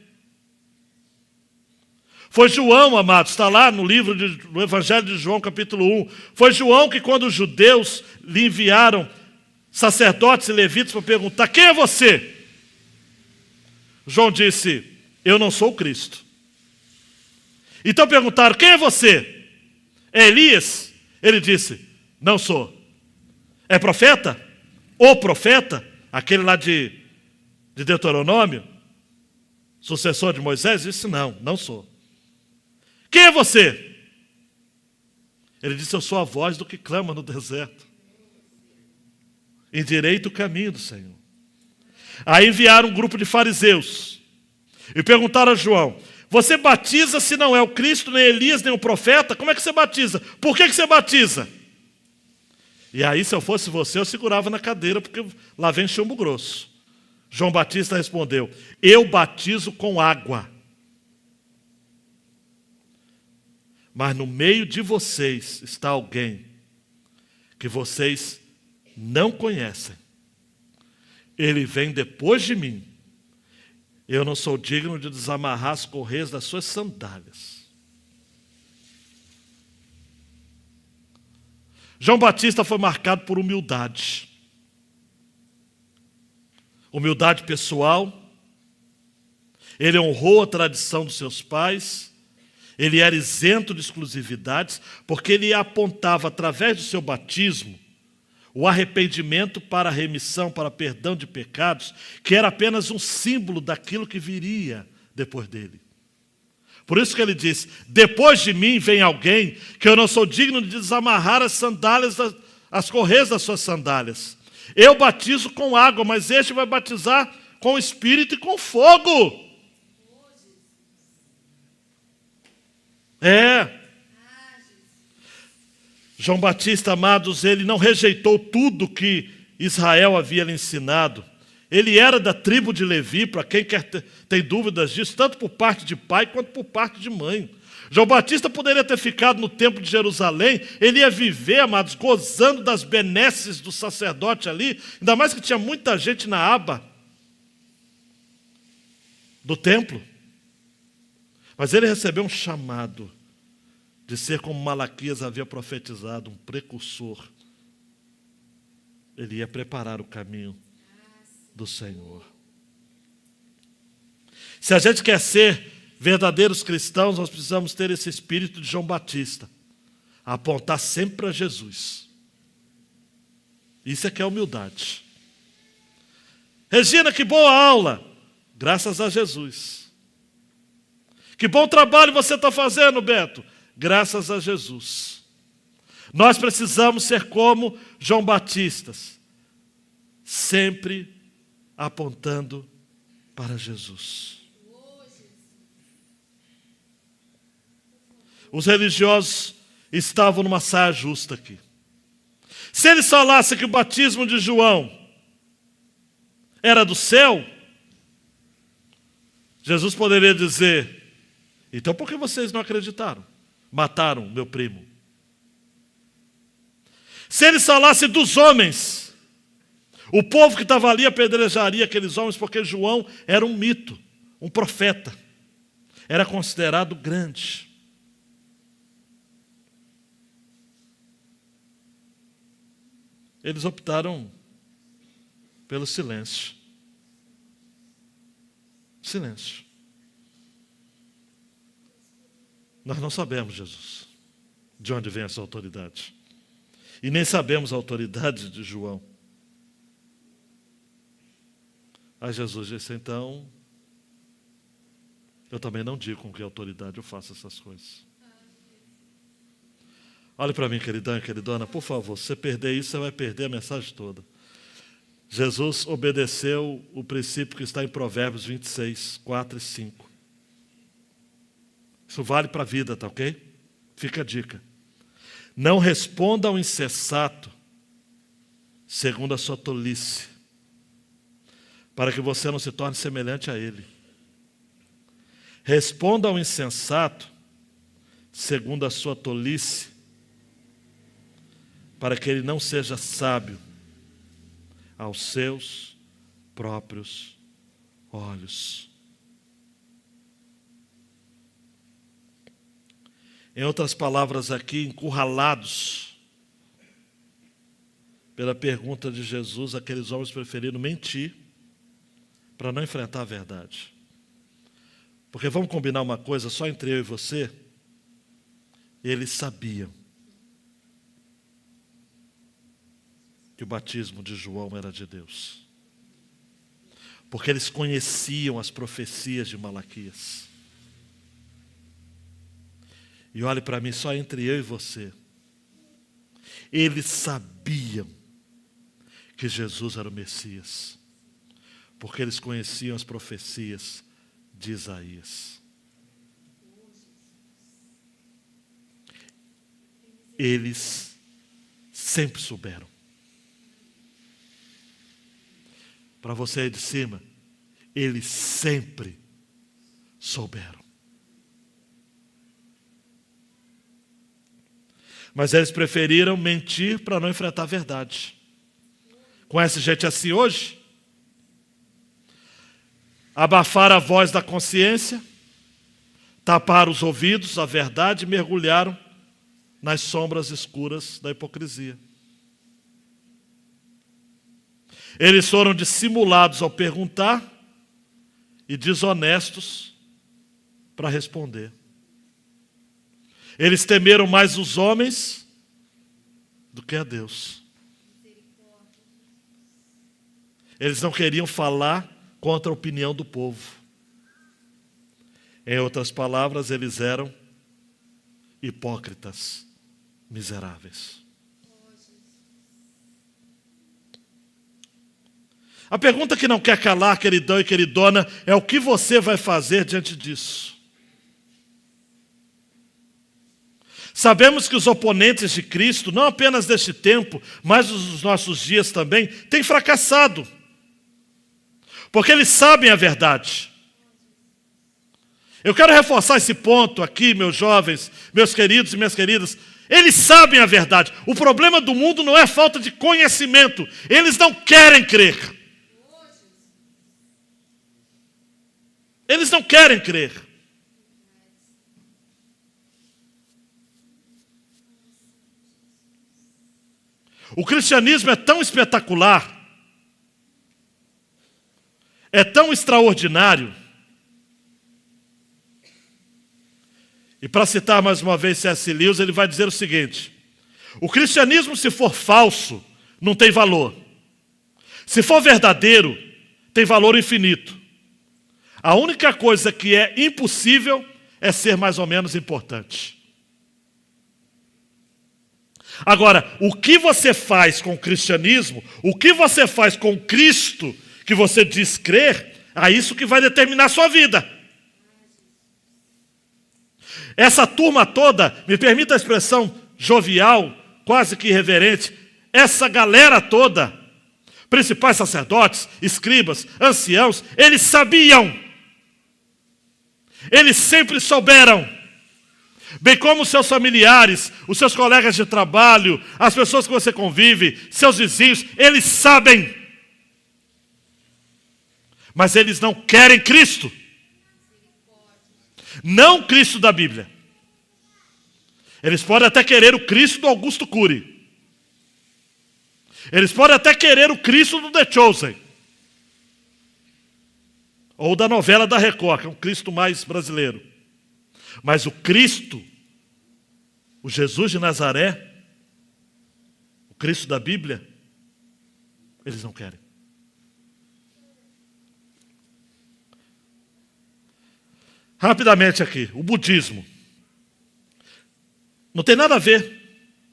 Foi João, amados, está lá no no Evangelho de João, capítulo 1. Foi João que, quando os judeus lhe enviaram sacerdotes e levitas para perguntar: quem é você? João disse: eu não sou o Cristo. Então perguntaram: quem é você? É Elias? Ele disse: não sou. É profeta? O profeta? Aquele lá de Deuteronômio? Sucessor de Moisés? Disse: não sou. Quem é você? Ele disse: eu sou a voz do que clama no deserto. Endireita o caminho do Senhor. Aí enviaram um grupo de fariseus e perguntaram a João: você batiza se não é o Cristo, nem Elias, nem o profeta? Como é que você batiza? Por que você batiza? E aí, se eu fosse você, eu segurava na cadeira, porque lá vem chumbo grosso. João Batista respondeu: eu batizo com água. Mas no meio de vocês está alguém que vocês não conhecem. Ele vem depois de mim. Eu não sou digno de desamarrar as correias das suas sandálias. João Batista foi marcado por humildade. Humildade pessoal. Ele honrou a tradição dos seus pais. Ele era isento de exclusividades, porque ele apontava, através do seu batismo, o arrependimento para a remissão, para perdão de pecados, que era apenas um símbolo daquilo que viria depois dele. Por isso que ele diz: depois de mim vem alguém que eu não sou digno de desamarrar as sandálias, as correias das suas sandálias. Eu batizo com água, mas este vai batizar com o Espírito e com fogo. João Batista, amados, ele não rejeitou tudo que Israel havia lhe ensinado. Ele era da tribo de Levi, para quem tem dúvidas disso, tanto por parte de pai quanto por parte de mãe. João Batista poderia ter ficado no templo de Jerusalém, ele ia viver, amados, gozando das benesses do sacerdote ali, ainda mais que tinha muita gente na aba do templo. Mas ele recebeu um chamado de ser como Malaquias havia profetizado, um precursor. Ele ia preparar o caminho do Senhor. Se a gente quer ser verdadeiros cristãos, nós precisamos ter esse espírito de João Batista, apontar sempre para Jesus. Isso é que é humildade. Regina, que boa aula! Graças a Jesus. Que bom trabalho você está fazendo, Beto. Graças a Jesus. Nós precisamos ser como João Batista, sempre apontando para Jesus. Os religiosos estavam numa saia justa aqui. Se eles falassem que o batismo de João era do céu, Jesus poderia dizer: então por que vocês não acreditaram? Mataram meu primo. Se eles falassem dos homens, o povo que estava ali apedrejaria aqueles homens, porque João era um mito, um profeta. Era considerado grande. Eles optaram pelo silêncio. Silêncio. Nós não sabemos, Jesus, de onde vem essa autoridade. E nem sabemos a autoridade de João. Aí Jesus disse: então, eu também não digo com que autoridade eu faço essas coisas. Olhe para mim, queridão e queridona, por favor, se você perder isso, você vai perder a mensagem toda. Jesus obedeceu o princípio que está em Provérbios 26, 4 e 5. Isso vale para a vida, tá ok? Fica a dica. Não responda ao insensato segundo a sua tolice, para que você não se torne semelhante a ele. Responda ao insensato segundo a sua tolice, para que ele não seja sábio aos seus próprios olhos. Em outras palavras aqui, encurralados pela pergunta de Jesus, aqueles homens preferiram mentir para não enfrentar a verdade. Porque vamos combinar uma coisa, só entre eu e você, eles sabiam que o batismo de João era de Deus. Porque eles conheciam as profecias de Malaquias. E olhe para mim, só entre eu e você. Eles sabiam que Jesus era o Messias. Porque eles conheciam as profecias de Isaías. Eles sempre souberam. Para você aí de cima, eles sempre souberam. Mas eles preferiram mentir para não enfrentar a verdade. Conhece gente assim hoje? Abafar a voz da consciência, tapar os ouvidos à verdade e mergulharam nas sombras escuras da hipocrisia. Eles foram dissimulados ao perguntar e desonestos para responder. Eles temeram mais os homens do que a Deus. Eles não queriam falar contra a opinião do povo. Em outras palavras, eles eram hipócritas, miseráveis. A pergunta que não quer calar, queridão e queridona, é o que você vai fazer diante disso? Sabemos que os oponentes de Cristo, não apenas deste tempo, mas dos nossos dias também, têm fracassado. Porque eles sabem a verdade. Eu quero reforçar esse ponto aqui, meus jovens, meus queridos e minhas queridas. Eles sabem a verdade. O problema do mundo não é a falta de conhecimento. Eles não querem crer. Eles não querem crer. O cristianismo é tão espetacular, é tão extraordinário. E para citar mais uma vez C.S. Lewis, ele vai dizer o seguinte: o cristianismo, se for falso, não tem valor. Se for verdadeiro, tem valor infinito. A única coisa que é impossível é ser mais ou menos importante. Agora, o que você faz com o cristianismo, o que você faz com Cristo, que você diz crer, é isso que vai determinar a sua vida. Essa turma toda, me permita a expressão jovial, quase que irreverente, essa galera toda, principais sacerdotes, escribas, anciãos, eles sabiam. Eles sempre souberam. Bem como os seus familiares, os seus colegas de trabalho, as pessoas que você convive, seus vizinhos, eles sabem. Mas eles não querem Cristo. Não o Cristo da Bíblia. Eles podem até querer o Cristo do Augusto Cury. Eles podem até querer o Cristo do The Chosen. Ou da novela da Record, que é um Cristo mais brasileiro. Mas o Cristo, o Jesus de Nazaré, o Cristo da Bíblia, eles não querem. Rapidamente aqui, o budismo. Não tem nada a ver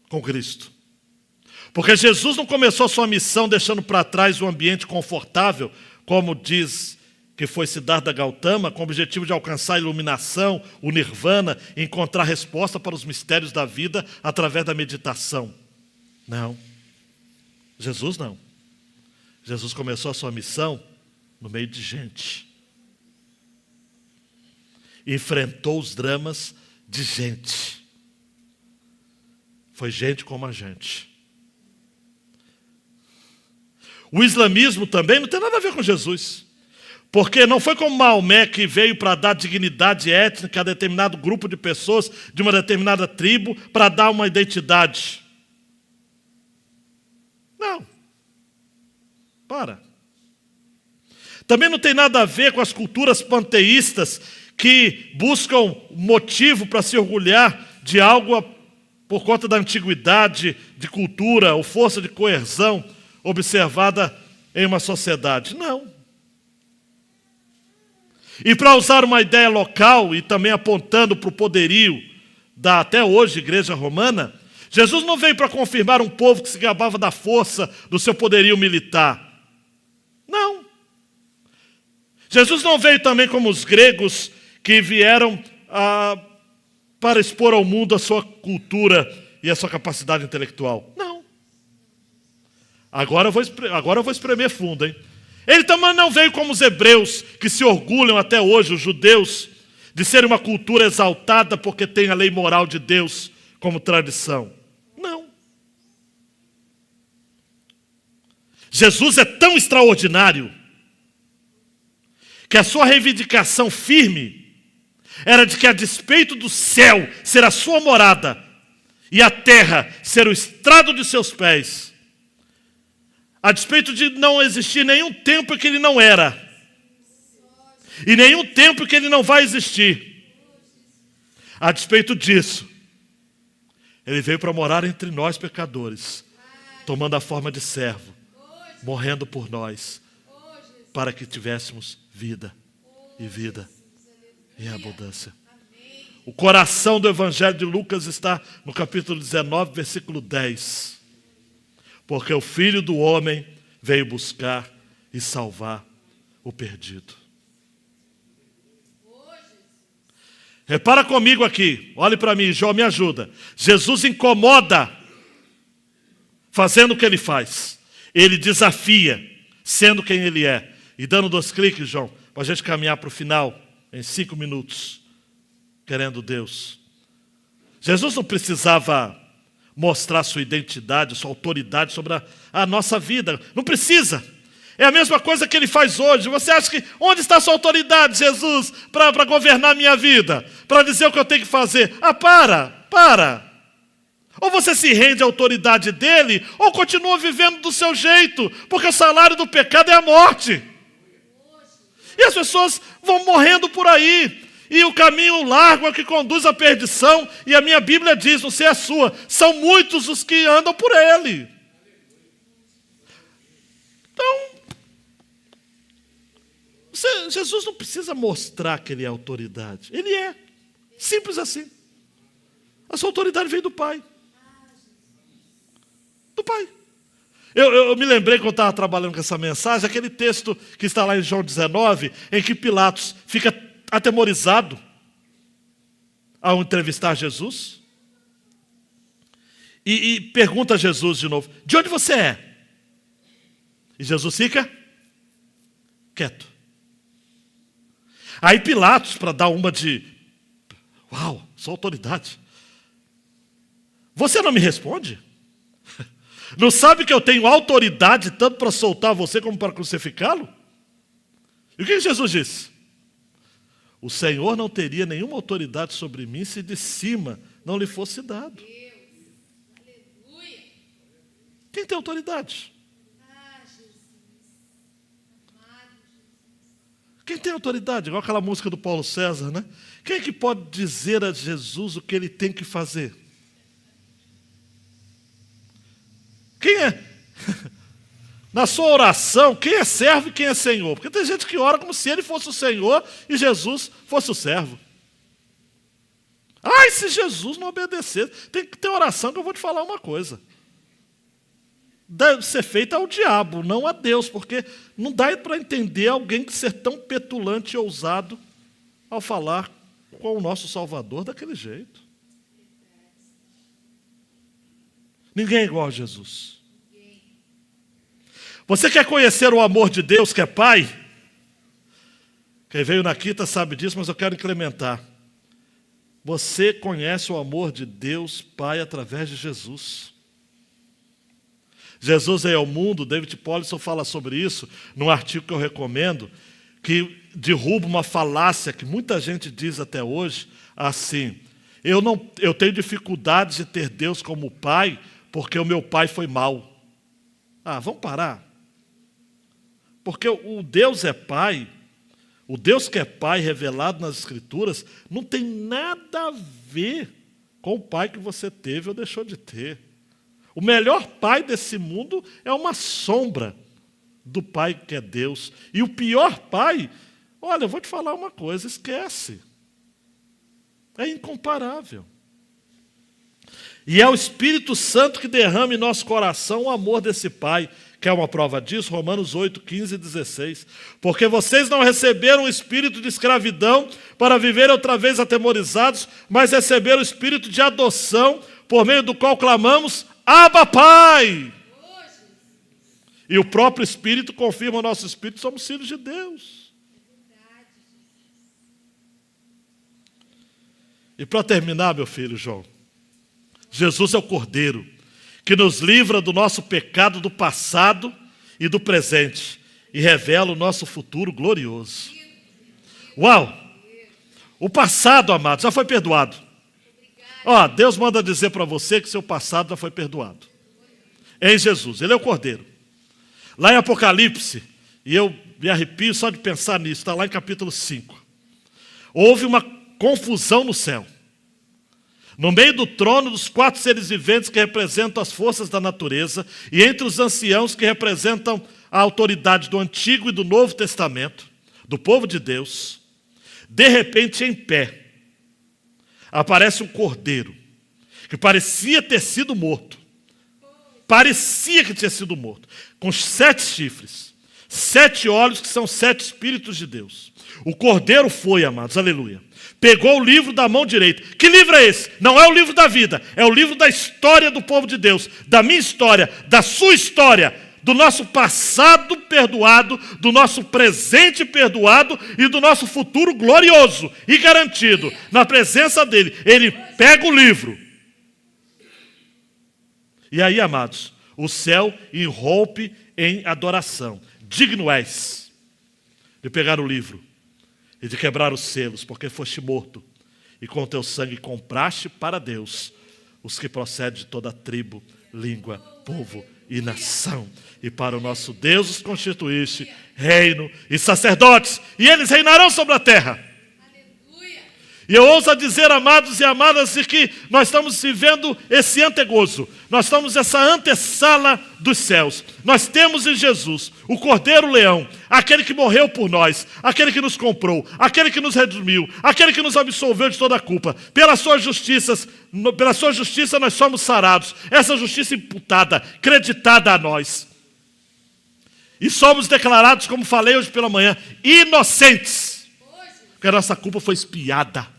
com Cristo. Porque Jesus não começou sua missão deixando para trás um ambiente confortável, como diz que foi Siddhartha Gautama, com o objetivo de alcançar a iluminação, o nirvana, e encontrar resposta para os mistérios da vida através da meditação. Não. Jesus não. Jesus começou a sua missão no meio de gente. Enfrentou os dramas de gente. Foi gente como a gente. O islamismo também não tem nada a ver com Jesus. Porque não foi como Maomé que veio para dar dignidade étnica a determinado grupo de pessoas de uma determinada tribo para dar uma identidade. Não. Para. Também não tem nada a ver com as culturas panteístas que buscam motivo para se orgulhar de algo por conta da antiguidade de cultura ou força de coerção observada em uma sociedade. Não. E para usar uma ideia local e também apontando para o poderio da até hoje Igreja Romana, Jesus não veio para confirmar um povo que se gabava da força do seu poderio militar. Não. Jesus não veio também como os gregos que vieram para expor ao mundo a sua cultura e a sua capacidade intelectual. Não. Agora eu vou espremer fundo, hein? Ele também não veio como os hebreus, que se orgulham até hoje, os judeus, de ser uma cultura exaltada porque tem a lei moral de Deus como tradição. Não. Jesus é tão extraordinário que a sua reivindicação firme era de que, a despeito do céu ser a sua morada e a terra ser o estrado de seus pés, a despeito de não existir nenhum tempo em que ele não era, e nenhum tempo em que ele não vai existir, a despeito disso, ele veio para morar entre nós pecadores, tomando a forma de servo, morrendo por nós, para que tivéssemos vida e vida em abundância. O coração do Evangelho de Lucas está no capítulo 19, versículo 10. Porque o Filho do Homem veio buscar e salvar o perdido. Repara comigo aqui, olhe para mim, João, me ajuda. Jesus incomoda fazendo o que ele faz. Ele desafia, sendo quem ele é. E dando 2 cliques, João, para a gente caminhar para o final, em 5 minutos, querendo Deus. Jesus não precisava mostrar sua identidade, sua autoridade sobre a nossa vida. Não precisa. É a mesma coisa que ele faz hoje. Você acha que onde está a sua autoridade, Jesus, para governar a minha vida? Para dizer o que eu tenho que fazer? Para. Ou você se rende à autoridade dele, ou continua vivendo do seu jeito, porque o salário do pecado é a morte. E as pessoas vão morrendo por aí. E o caminho largo é o que conduz à perdição. E a minha Bíblia diz, não sei a sua, são muitos os que andam por ele. Então, Jesus não precisa mostrar que ele é autoridade. Ele é. Simples assim. A sua autoridade vem do Pai. Do Pai. Eu me lembrei quando eu estava trabalhando com essa mensagem, aquele texto que está lá em João 19, em que Pilatos fica atemorizado ao entrevistar Jesus. E pergunta a Jesus de novo, de onde você é? E Jesus fica quieto. Aí Pilatos, para dar uma de, uau, sou autoridade. Você não me responde? Não sabe que eu tenho autoridade tanto para soltar você como para crucificá-lo? E o que Jesus disse? O Senhor não teria nenhuma autoridade sobre mim se de cima não lhe fosse dado. Quem tem autoridade? Quem tem autoridade? Igual aquela música do Paulo César, né? Quem é que pode dizer a Jesus o que ele tem que fazer? Quem é? Na sua oração, quem é servo e quem é senhor? Porque tem gente que ora como se ele fosse o senhor e Jesus fosse o servo. Ai, se Jesus não obedecesse. Tem que ter oração que eu vou te falar uma coisa. deve ser feita ao diabo, não a Deus, porque não dá para entender alguém que ser tão petulante e ousado ao falar com o nosso Salvador daquele jeito. Ninguém é igual a Jesus. Você quer conhecer o amor de Deus, que é Pai? Quem veio na quinta sabe disso, mas eu quero incrementar. Você conhece o amor de Deus, Pai, através de Jesus. Jesus veio ao mundo, David Powlison fala sobre isso, num artigo que eu recomendo, que derruba uma falácia que muita gente diz até hoje, assim: eu tenho dificuldades de ter Deus como Pai, porque o meu pai foi mau. Vamos parar. Porque o Deus é Pai, o Deus que é Pai revelado nas Escrituras, não tem nada a ver com o pai que você teve ou deixou de ter. O melhor pai desse mundo é uma sombra do Pai que é Deus. E o pior pai, olha, eu vou te falar uma coisa, esquece. É incomparável. E é o Espírito Santo que derrama em nosso coração o amor desse Pai. Quer uma prova disso? Romanos 8, 15 e 16. Porque vocês não receberam o espírito de escravidão para viverem outra vez atemorizados, mas receberam o espírito de adoção, por meio do qual clamamos: Abba, Pai! E o próprio Espírito confirma o nosso espírito, somos filhos de Deus. E para terminar, meu filho João, Jesus é o Cordeiro que nos livra do nosso pecado do passado e do presente e revela o nosso futuro glorioso. Uau! O passado, amados, já foi perdoado. Deus manda dizer para você que seu passado já foi perdoado. Em Jesus, Ele é o Cordeiro. Lá em Apocalipse, e eu me arrepio só de pensar nisso, está lá em capítulo 5. Houve uma confusão no céu. No meio do trono dos 4 seres viventes que representam as forças da natureza, e entre os anciãos que representam a autoridade do Antigo e do Novo Testamento, do povo de Deus, de repente, em pé, aparece um cordeiro, que parecia ter sido morto. Parecia que tinha sido morto. Com 7 chifres, 7 olhos, que são 7 Espíritos de Deus. O cordeiro foi, amados, aleluia. Pegou o livro da mão direita. Que livro é esse? Não é o livro da vida. É o livro da história do povo de Deus. Da minha história, da sua história. Do nosso passado perdoado, do nosso presente perdoado e do nosso futuro glorioso e garantido. Na presença dele, ele pega o livro. E aí, amados, o céu irrompe em adoração. Digno és de pegar o livro e de quebrar os selos, porque foste morto, e com teu sangue compraste para Deus os que procedem de toda tribo, língua, povo e nação. E para o nosso Deus os constituíste reino e sacerdotes, e eles reinarão sobre a terra. E eu ouso dizer, amados e amadas, que nós estamos vivendo esse antegozo. Nós estamos nessa antessala dos céus. Nós temos em Jesus o Cordeiro Leão, aquele que morreu por nós, aquele que nos comprou, aquele que nos redimiu, aquele que nos absolveu de toda a culpa. Pela sua justiça nós somos sarados. Essa justiça imputada, creditada a nós. E somos declarados, como falei hoje pela manhã, inocentes. Porque a nossa culpa foi expiada.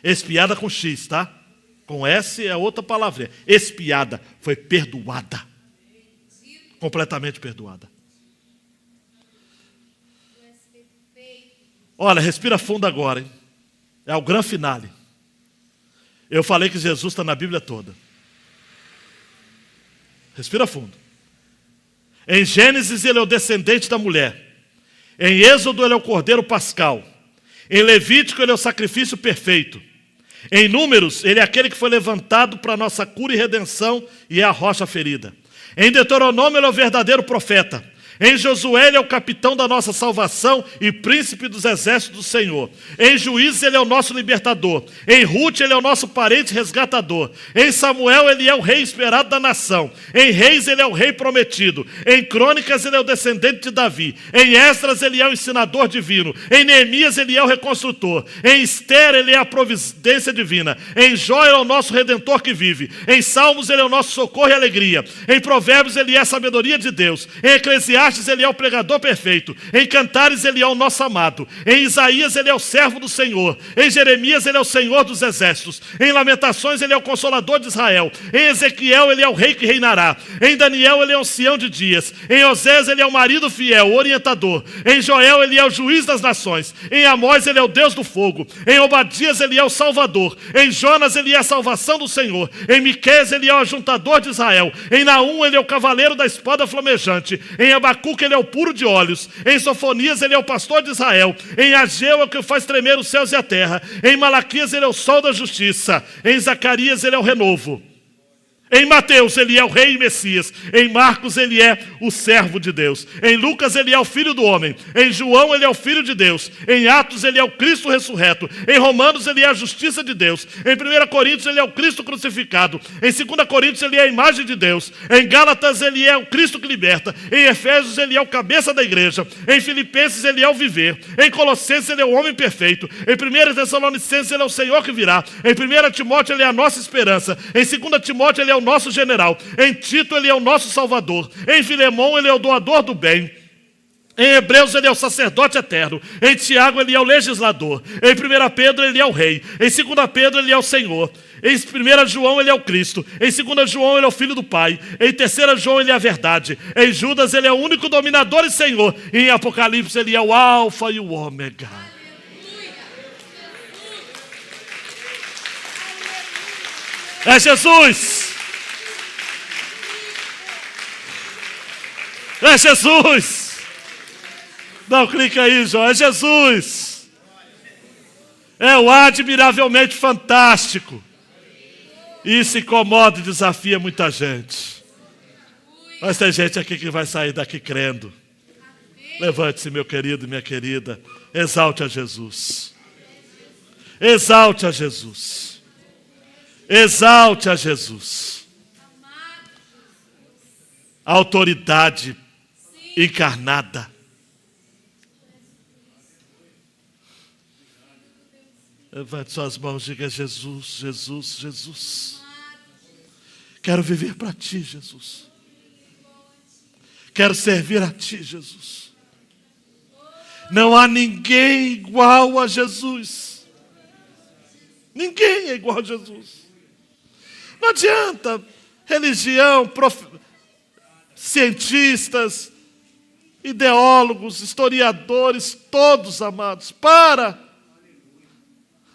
Expiada com X, tá? Com S é outra palavra. Expiada, foi perdoada. Completamente perdoada. Olha, respira fundo agora, hein? É o grande finale. Eu falei que Jesus está na Bíblia toda. Respira fundo. Em Gênesis ele é o descendente da mulher. Em Êxodo ele é o Cordeiro Pascal. Em Levítico ele é o sacrifício perfeito. Em Números, ele é aquele que foi levantado para a nossa cura e redenção e é a rocha ferida. Em Deuteronômio, ele é o verdadeiro profeta. Em Josué ele é o capitão da nossa salvação e príncipe dos exércitos do Senhor. Em Juízes ele é o nosso libertador. Em Ruth ele é o nosso parente resgatador. Em Samuel ele é o rei esperado da nação. Em Reis ele é o rei prometido. Em Crônicas ele é o descendente de Davi. Em Esdras ele é o ensinador divino. Em Neemias ele é o reconstrutor. Em Esther ele é a providência divina. Em Jó ele é o nosso redentor que vive. Em Salmos ele é o nosso socorro e alegria. Em Provérbios ele é a sabedoria de Deus. Em Eclesiastes ele é o pregador perfeito. Em Cantares ele é o nosso amado. Em Isaías ele é o servo do Senhor. Em Jeremias ele é o Senhor dos exércitos. Em Lamentações ele é o consolador de Israel. Em Ezequiel ele é o rei que reinará. Em Daniel ele é o ancião de dias. Em Osés ele é o marido fiel, o orientador. Em Joel ele é o juiz das nações. Em Amós ele é o Deus do fogo. Em Obadias ele é o salvador. Em Jonas ele é a salvação do Senhor. Em Miqueias ele é o ajuntador de Israel. Em Naum ele é o cavaleiro da espada flamejante. Em Abacuque ele é o puro de olhos. Em Sofonias ele é o pastor de Israel. Em Ageu é o que faz tremer os céus e a terra. Em Malaquias ele é o sol da justiça. Em Zacarias ele é o renovo. Em Mateus ele é o rei e Messias. Em Marcos ele é o servo de Deus. Em Lucas ele é o filho do homem. Em João ele é o filho de Deus. Em Atos ele é o Cristo ressurreto. Em Romanos ele é a justiça de Deus. Em 1 Coríntios ele é o Cristo crucificado. Em 2 Coríntios ele é a imagem de Deus. Em Gálatas ele é o Cristo que liberta. Em Efésios ele é o cabeça da igreja. Em Filipenses ele é o viver. Em Colossenses ele é o homem perfeito. Em 1 Tessalonicenses ele é o Senhor que virá. Em 1 Timóteo ele é a nossa esperança. Em 2 Timóteo ele é o nosso general. Em Tito ele é o nosso salvador. Em Filemão ele é o doador do bem. Em Hebreus ele é o sacerdote eterno. Em Tiago ele é o legislador. Em 1 Pedro ele é o rei. Em 2 Pedro ele é o Senhor. Em 1 João ele é o Cristo. Em 2 João ele é o Filho do Pai. Em 3 João ele é a verdade. Em Judas ele é o único dominador e Senhor. E em Apocalipse ele é o Alfa e o Ômega. É Jesus! É Jesus! Não, clica aí, João. É Jesus! É o admiravelmente fantástico. Isso incomoda e desafia muita gente. Mas tem gente aqui que vai sair daqui crendo. Levante-se, meu querido e minha querida. Exalte a Jesus. Exalte a Jesus. Exalte a Jesus. A autoridade encarnada. Levante suas mãos e diga: Jesus, Jesus, Jesus. Quero viver para ti, Jesus. Quero servir a ti, Jesus. Não há ninguém igual a Jesus. Ninguém é igual a Jesus. Não adianta religião, cientistas, ideólogos, historiadores, todos amados. Para!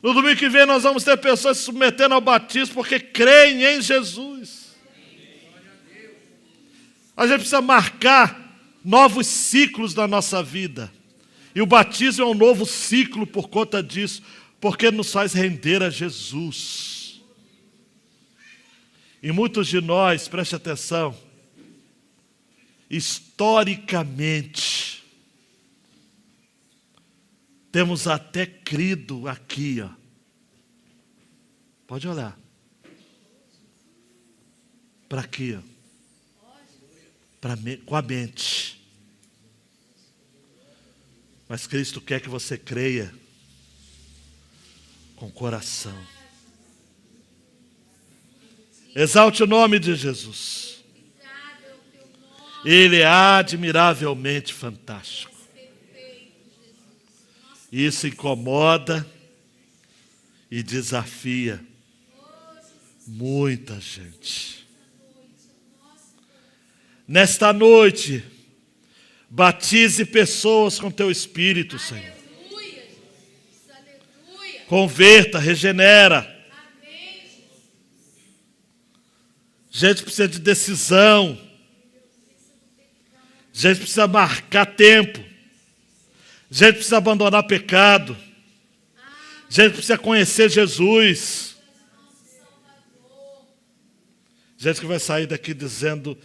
No domingo que vem nós vamos ter pessoas se submetendo ao batismo porque creem em Jesus. A gente precisa marcar novos ciclos da nossa vida. E o batismo é um novo ciclo por conta disso, porque nos faz render a Jesus. E muitos de nós, preste atenção, historicamente, temos até crido aqui, ó. Pode olhar. Para aqui, ó. Com a mente. Mas Cristo quer que você creia com o coração. Exalte o nome de Jesus. Ele é admiravelmente fantástico. Isso incomoda e desafia muita gente. Nesta noite, batize pessoas com teu Espírito, Senhor. Converta, regenera. Gente precisa de decisão. Gente precisa marcar tempo. Gente precisa abandonar pecado. Gente precisa conhecer Jesus. Gente que vai sair daqui dizendo: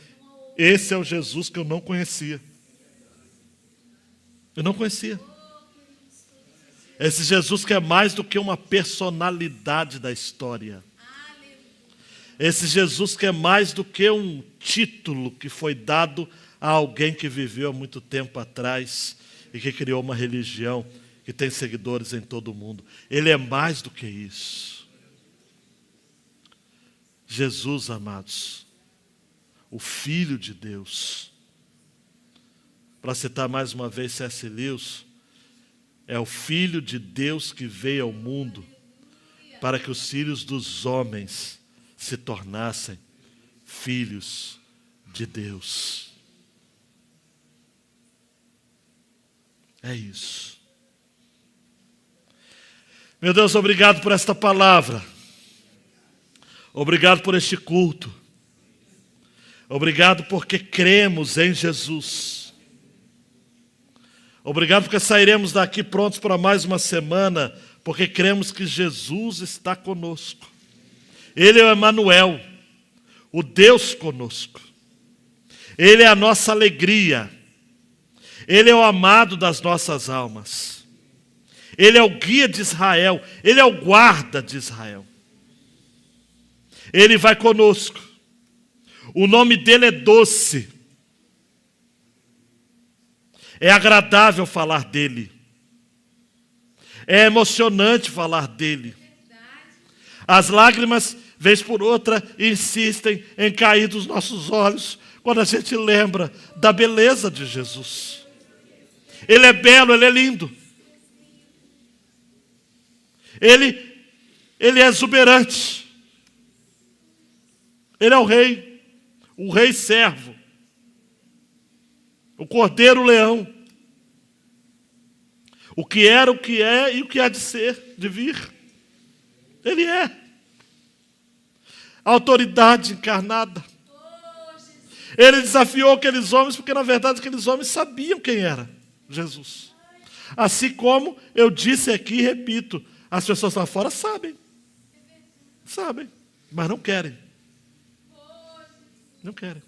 esse é o Jesus que eu não conhecia. Eu não conhecia. Esse Jesus que é mais do que uma personalidade da história. Esse Jesus que é mais do que um título que foi dado a alguém que viveu há muito tempo atrás e que criou uma religião que tem seguidores em todo o mundo. Ele é mais do que isso. Jesus, amados, o Filho de Deus. Para citar mais uma vez C.S. Lewis, é o Filho de Deus que veio ao mundo para que os filhos dos homens se tornassem filhos de Deus. É isso. Meu Deus, obrigado por esta palavra. Obrigado por este culto. Obrigado porque cremos em Jesus. Obrigado porque sairemos daqui prontos para mais uma semana, porque cremos que Jesus está conosco. Ele é o Emanuel, o Deus conosco. Ele é a nossa alegria. Ele é o amado das nossas almas. Ele é o guia de Israel. Ele é o guarda de Israel. Ele vai conosco. O nome dele é doce. É agradável falar dele. É emocionante falar dele. As lágrimas, vez por outra, insistem em cair dos nossos olhos quando a gente lembra da beleza de Jesus. Ele é belo, ele é lindo. Ele é exuberante. Ele é o rei servo, o cordeiro leão, o que era, o que é e o que há de ser, de vir. Ele é a autoridade encarnada. Ele desafiou aqueles homens porque, na verdade, aqueles homens sabiam quem era Jesus. Assim como eu disse aqui e repito, as pessoas lá fora sabem, mas não querem. Não querem.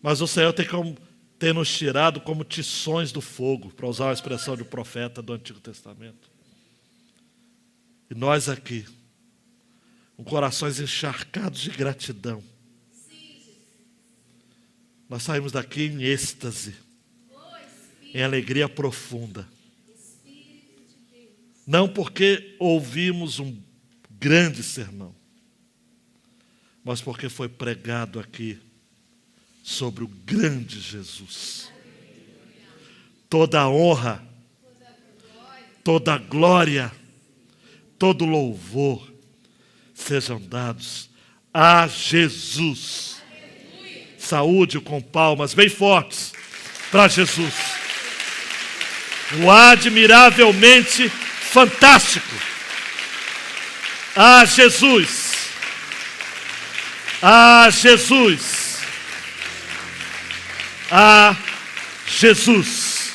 Mas o Senhor tem nos tirado como tições do fogo, para usar a expressão de um profeta do Antigo Testamento. E nós aqui, com corações encharcados de gratidão, nós saímos daqui em êxtase, em alegria profunda. Não porque ouvimos um grande sermão, mas porque foi pregado aqui sobre o grande Jesus. Toda a honra, toda a glória, todo louvor sejam dados a Jesus. Saúde com palmas bem fortes para Jesus. O admiravelmente fantástico. A Jesus. A Jesus. A Jesus.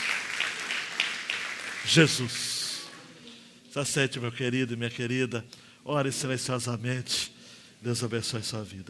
Jesus. Se aceite, meu querido e minha querida. Ore silenciosamente. Deus abençoe sua vida.